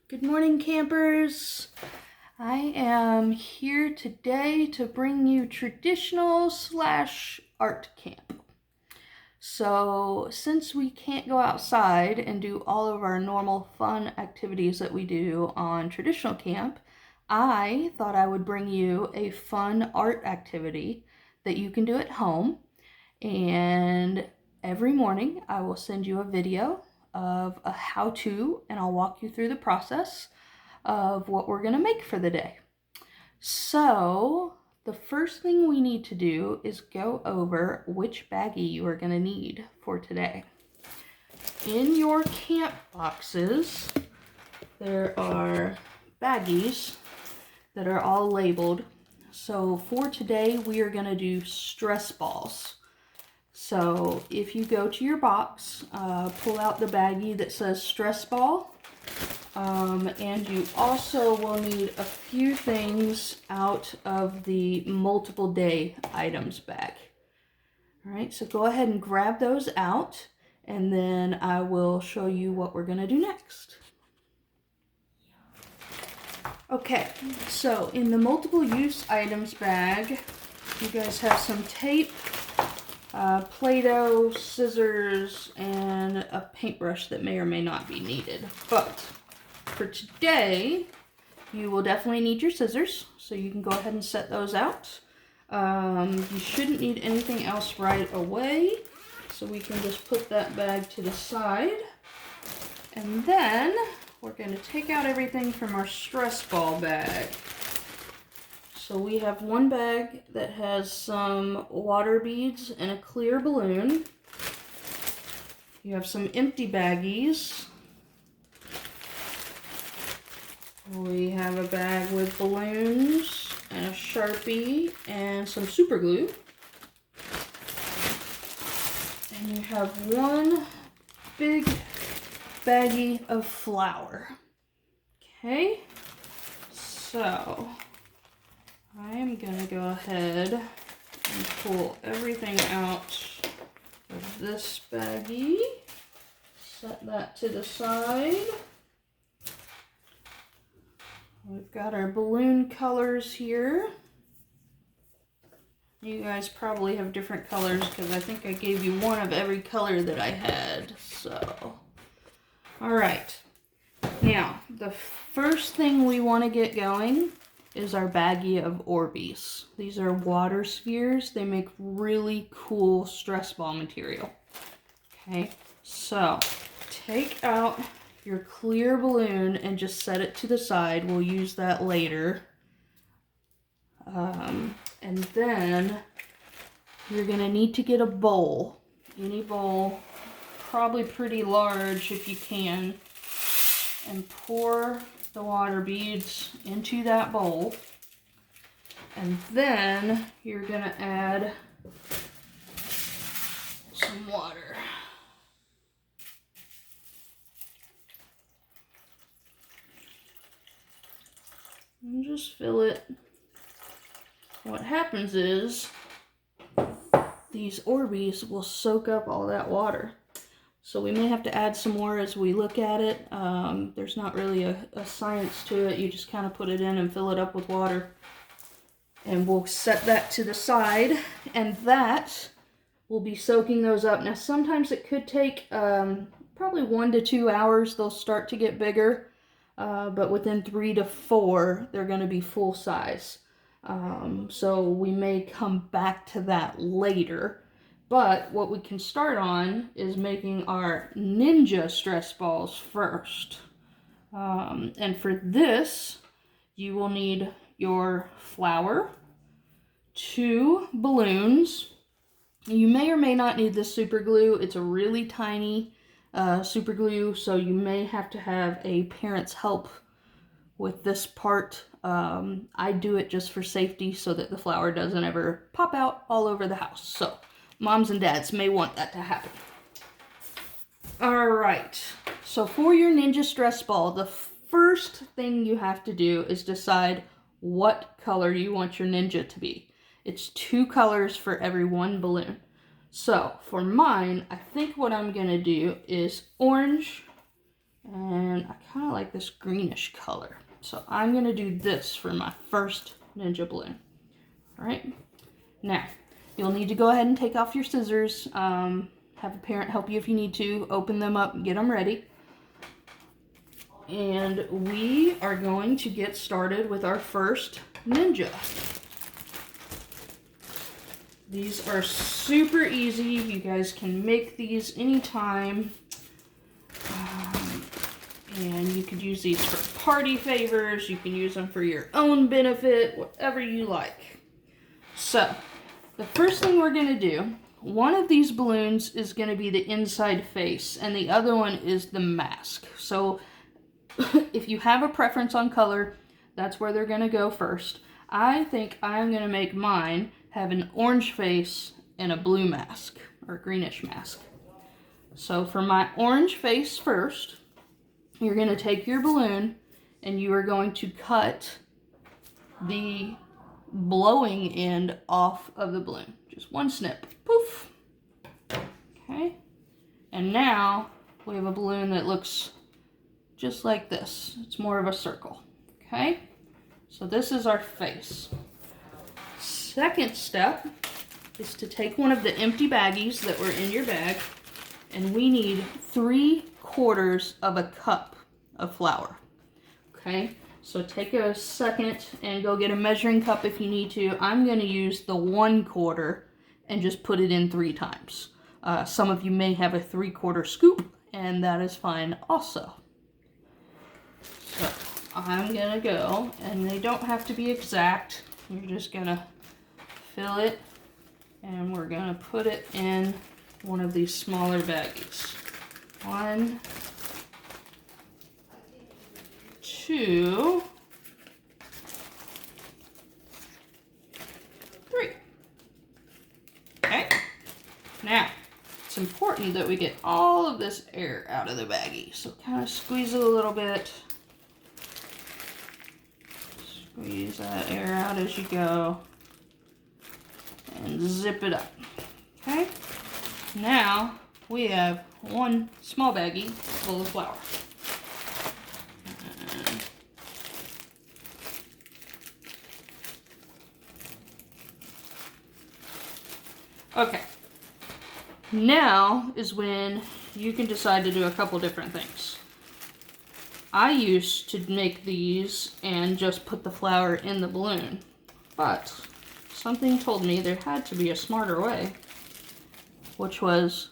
Good morning, campers. I am here today to bring you traditional / art camp. So since we can't go outside and do all of our normal fun activities that we do on traditional camp, I thought I would bring you a fun art activity that you can do at home. And every morning I will send you a video of a how-to, and I'll walk you through the process of what we're gonna make for the day. So the first thing we need to do is go over which baggie you are gonna need for today. In your camp boxes, there are baggies that are all labeled. So for today, we are gonna do stress balls. So if you go to your box, pull out the baggie that says stress ball, and you also will need a few things out of the multiple day items bag. All right, so go ahead and grab those out, and then I will show you what we're gonna do next. Okay, so in the multiple use items bag, you guys have some tape, Play-Doh, scissors, and a paintbrush that may or may not be needed. But for today, you will definitely need your scissors, so you can go ahead and set those out. You shouldn't need anything else right away, so we can just put that bag to the side. And then we're going to take out everything from our stress ball bag. So we have one bag that has some water beads and a clear balloon. You have some empty baggies. We have a bag with balloons and a Sharpie and some super glue. And you have one big baggie of flour. Okay, so I am going to go ahead and pull everything out of this baggie. Set that to the side. We've got our balloon colors here. You guys probably have different colors because I think I gave you one of every color that I had. So, all right. Now, the first thing we want to get going is our baggie of Orbeez. These are water spheres. They make really cool stress ball material. Okay, so take out your clear balloon and just set it to the side. We'll use that later. And then you're gonna need to get a bowl. Any bowl, probably pretty large if you can, and pour the water beads into that bowl. And then you're gonna add some water. And just fill it. What happens is these Orbeez will soak up all that water. So we may have to add some more as we look at it. There's not really a science to it. You just kind of put it in and fill it up with water. And we'll set that to the side. And that will be soaking those up. Now sometimes it could take probably 1 to 2 hours. They'll start to get bigger. But within 3 to 4, they're going to be full size. So we may come back to that later. But what we can start on is making our ninja stress balls first. And for this, you will need your flour, 2 balloons. You may or may not need this super glue. It's a really tiny super glue, so you may have to have a parent's help with this part. I do it just for safety so that the flour doesn't ever pop out all over the house. So moms and dads may want that to happen. All right, so for your ninja stress ball, the first thing you have to do is decide what color you want your ninja to be. It's 2 colors for every 1 balloon. So for mine, I think what I'm gonna do is orange, and I kind of like this greenish color. So I'm going to do this for my first Ninja balloon. All right. Now, you'll need to go ahead and take off your scissors. Have a parent help you if you need to. Open them up and get them ready. And we are going to get started with our first Ninja. These are super easy. You guys can make these anytime. And you could use these for party favors. You can use them for your own benefit, whatever you like. So, the first thing we're going to do, one of these balloons is going to be the inside face, and the other one is the mask. So, if you have a preference on color, that's where they're going to go first. I think I'm going to make mine have an orange face and a blue mask, or greenish mask. So, for my orange face first, you're going to take your balloon and you are going to cut the blowing end off of the balloon. Just one snip. Poof. Okay. And now we have a balloon that looks just like this. It's more of a circle. Okay. So this is our face. Second step is to take one of the empty baggies that were in your bag, and we need 3/4 of a cup of flour. Okay, so take a second and go get a measuring cup if you need to. I'm going to use the 1/4 and just put it in 3 times. Some of you may have a 3/4 scoop, and that is fine also. So I'm going to go, and they don't have to be exact. You're just going to fill it, and we're going to put it in one of these smaller baggies. 1, 2, 3. Okay. Now, it's important that we get all of this air out of the baggie. So kind of squeeze it a little bit. Squeeze that air out as you go. And zip it up. Okay. Now, we have one small baggie full of flour. Okay, now is when you can decide to do a couple different things. I used to make these and just put the flour in the balloon, but something told me there had to be a smarter way, which was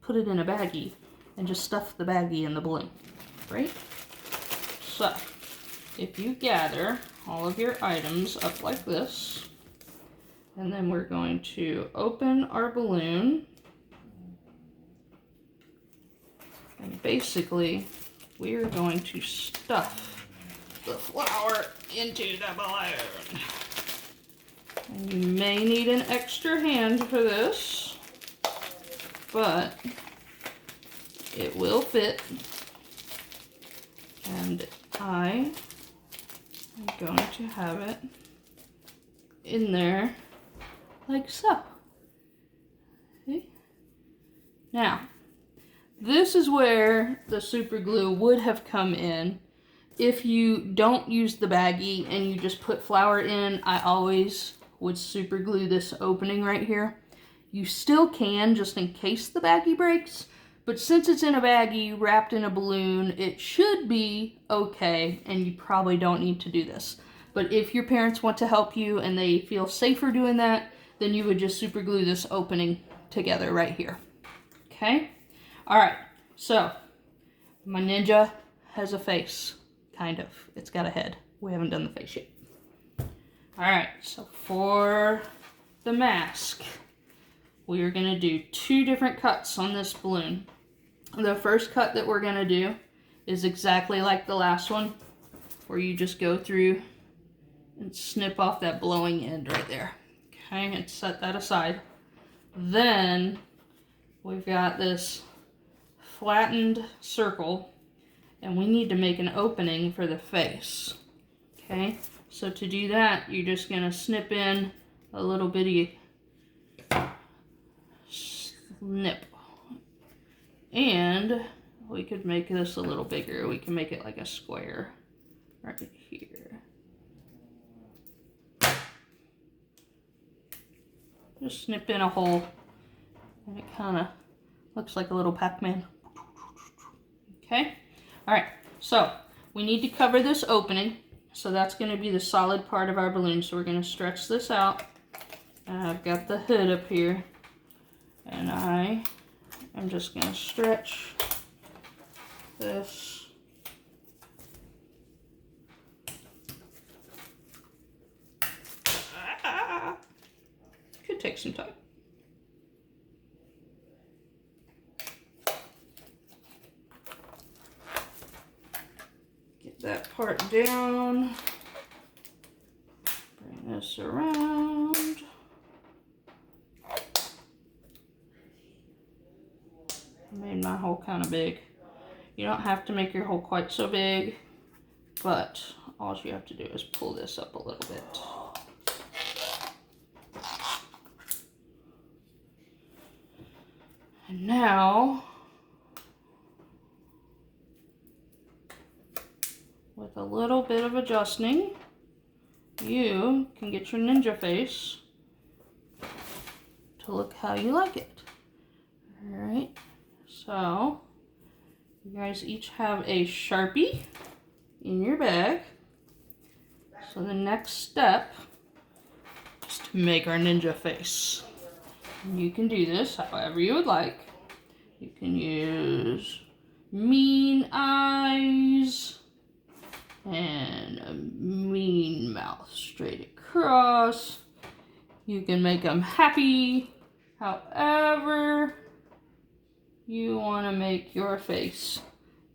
put it in a baggie and just stuff the baggie in the balloon, right? So, if you gather all of your items up like this, and then we're going to open our balloon. And basically, we are going to stuff the flour into the balloon. And you may need an extra hand for this, but it will fit. And I am going to have it in there. Like so. See? Now, this is where the super glue would have come in. If you don't use the baggie and you just put flour in, I always would super glue this opening right here. You still can, just in case the baggie breaks, but since it's in a baggie wrapped in a balloon, it should be okay, and you probably don't need to do this. But if your parents want to help you and they feel safer doing that, then you would just super glue this opening together right here. Okay? Alright, so my Ninja has a face, kind of. It's got a head. We haven't done the face yet. Alright, so for the mask, we are going to do 2 different cuts on this balloon. The first cut that we're going to do is exactly like the last one, where you just go through and snip off that blowing end right there. Okay, and set that aside. Then we've got this flattened circle, and we need to make an opening for the face. Okay, so to do that, you're just gonna snip in a little bitty snip. And We could make this a little bigger. We can make it like a square right here. Just snip in a hole, and it kind of looks like a little Pac-Man. Okay, all right, so we need to cover this opening, so that's going to be the solid part of our balloon. So we're going to stretch this out. I've got the hood up here, and I am just going to stretch this. Could take some time. Get that part down. Bring this around. I made my hole kind of big. You don't have to make your hole quite so big, but all you have to do is pull this up a little bit. And now, with a little bit of adjusting, you can get your ninja face to look how you like it. All right, so you guys each have a Sharpie in your bag. So the next step is to make our ninja face. And you can do this however you would like. You can use mean eyes and a mean mouth straight across. You can make them happy. However you want to make your face,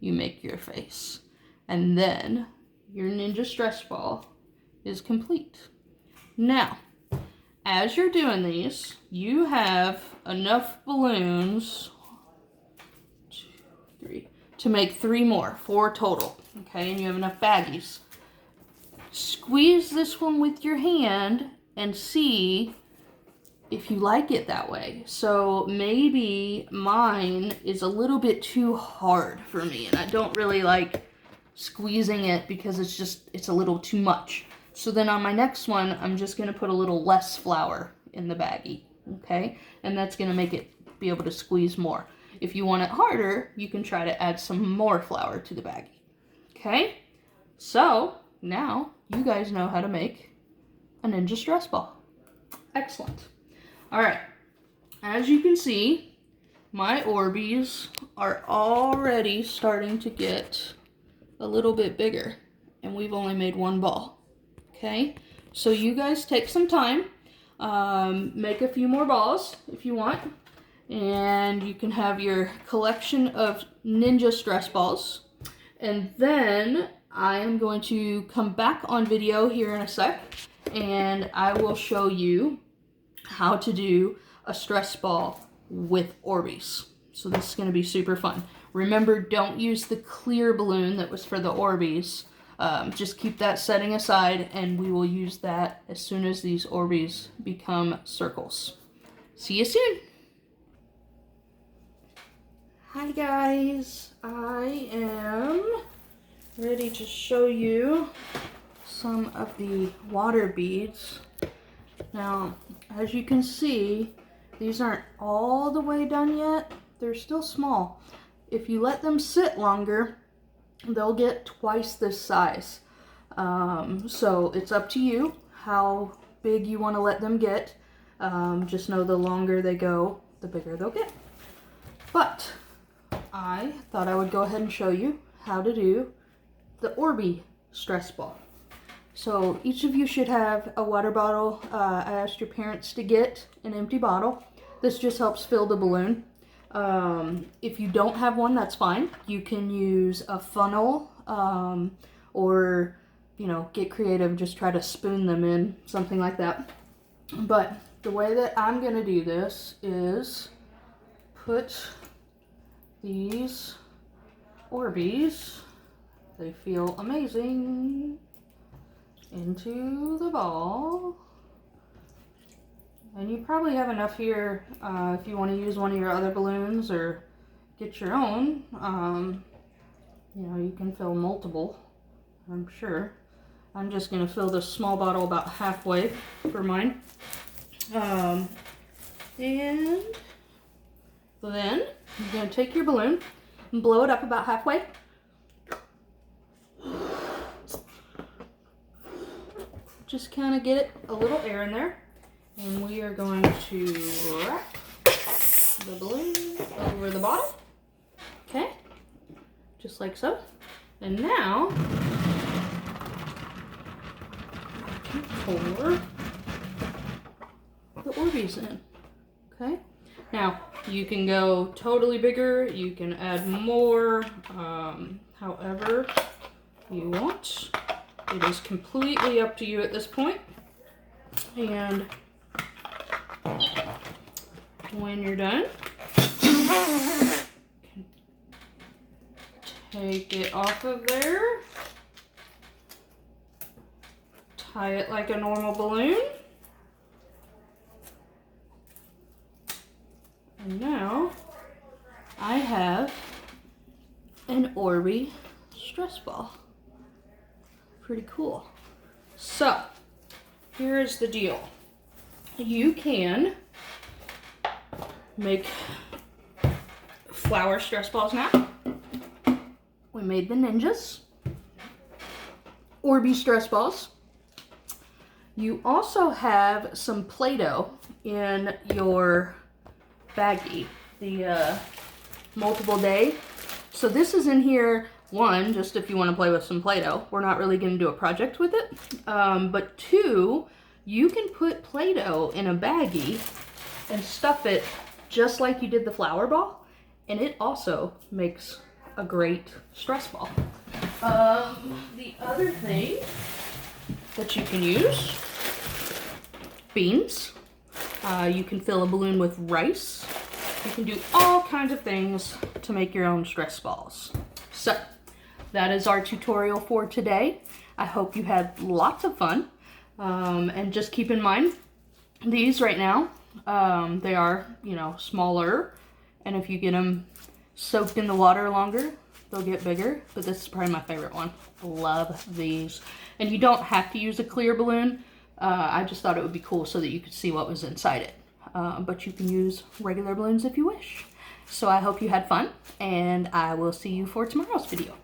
you make your face. And then your ninja stress ball is complete. Now, as you're doing these, you have enough balloons, 2, 3, to make 3 more, 4 total. Okay, and you have enough baggies. Squeeze this one with your hand and see if you like it that way. So maybe mine is a little bit too hard for me, and I don't really like squeezing it because it's a little too much. So then on my next one, I'm just going to put a little less flour in the baggie, okay? And that's going to make it be able to squeeze more. If you want it harder, you can try to add some more flour to the baggie, okay? So now you guys know how to make a ninja stress ball. Excellent. All right, as you can see, my Orbeez are already starting to get a little bit bigger, and we've only made 1 ball. Okay, so you guys take some time, make a few more balls if you want, and you can have your collection of ninja stress balls. And then I am going to come back on video here in a sec, and I will show you how to do a stress ball with Orbeez. So this is going to be super fun. Remember, don't use the clear balloon that was for the Orbeez. Just keep that setting aside, and we will use that as soon as these Orbeez become circles. See you soon! Hi guys, I am ready to show you some of the water beads. Now, as you can see, these aren't all the way done yet. They're still small. If you let them sit longer, they'll get twice this size. So it's up to you how big you want to let them get. Just know the longer they go, the bigger they'll get. But I thought I would go ahead and show you how to do the Orbeez stress ball. So each of you should have a water bottle. I asked your parents to get an empty bottle. This just helps fill the balloon. If you don't have one, that's fine. You can use a funnel, or, you know, get creative, just try to spoon them in, something like that. But the way that I'm gonna do this is put these Orbeez, they feel amazing, into the ball. And you probably have enough here if you want to use one of your other balloons, or get your own. You know, you can fill multiple, I'm sure. I'm just gonna fill this small bottle about halfway for mine. And then you're gonna take your balloon and blow it up about halfway. Just kind of get it a little air in there. And we are going to wrap the balloon over the bottle. Okay, just like so. And now, I can pour the Orbeez in. Okay, now you can go totally bigger, you can add more, however you want. It is completely up to you at this point. And when you're done, take it off of there, tie it like a normal balloon, and now I have an Orbeez stress ball. Pretty cool. So, here's the deal. You can make flower stress balls now. We made the Ninjas. Orbeez stress balls. You also have some Play-Doh in your baggie, the multiple day. So this is in here, one, just if you want to play with some Play-Doh. We're not really going to do a project with it. But two, you can put Play-Doh in a baggie and stuff it just like you did the flower ball, and it also makes a great stress ball. The other thing that you can use, beans. You can fill a balloon with rice. You can do all kinds of things to make your own stress balls. So that is our tutorial for today. I hope you had lots of fun. And just keep in mind, these right now, they are, you know, smaller. And if you get them soaked in the water longer, they'll get bigger. But this is probably my favorite one. Love these. And you don't have to use a clear balloon. I just thought it would be cool so that you could see what was inside it. But you can use regular balloons if you wish. So I hope you had fun, and I will see you for tomorrow's video.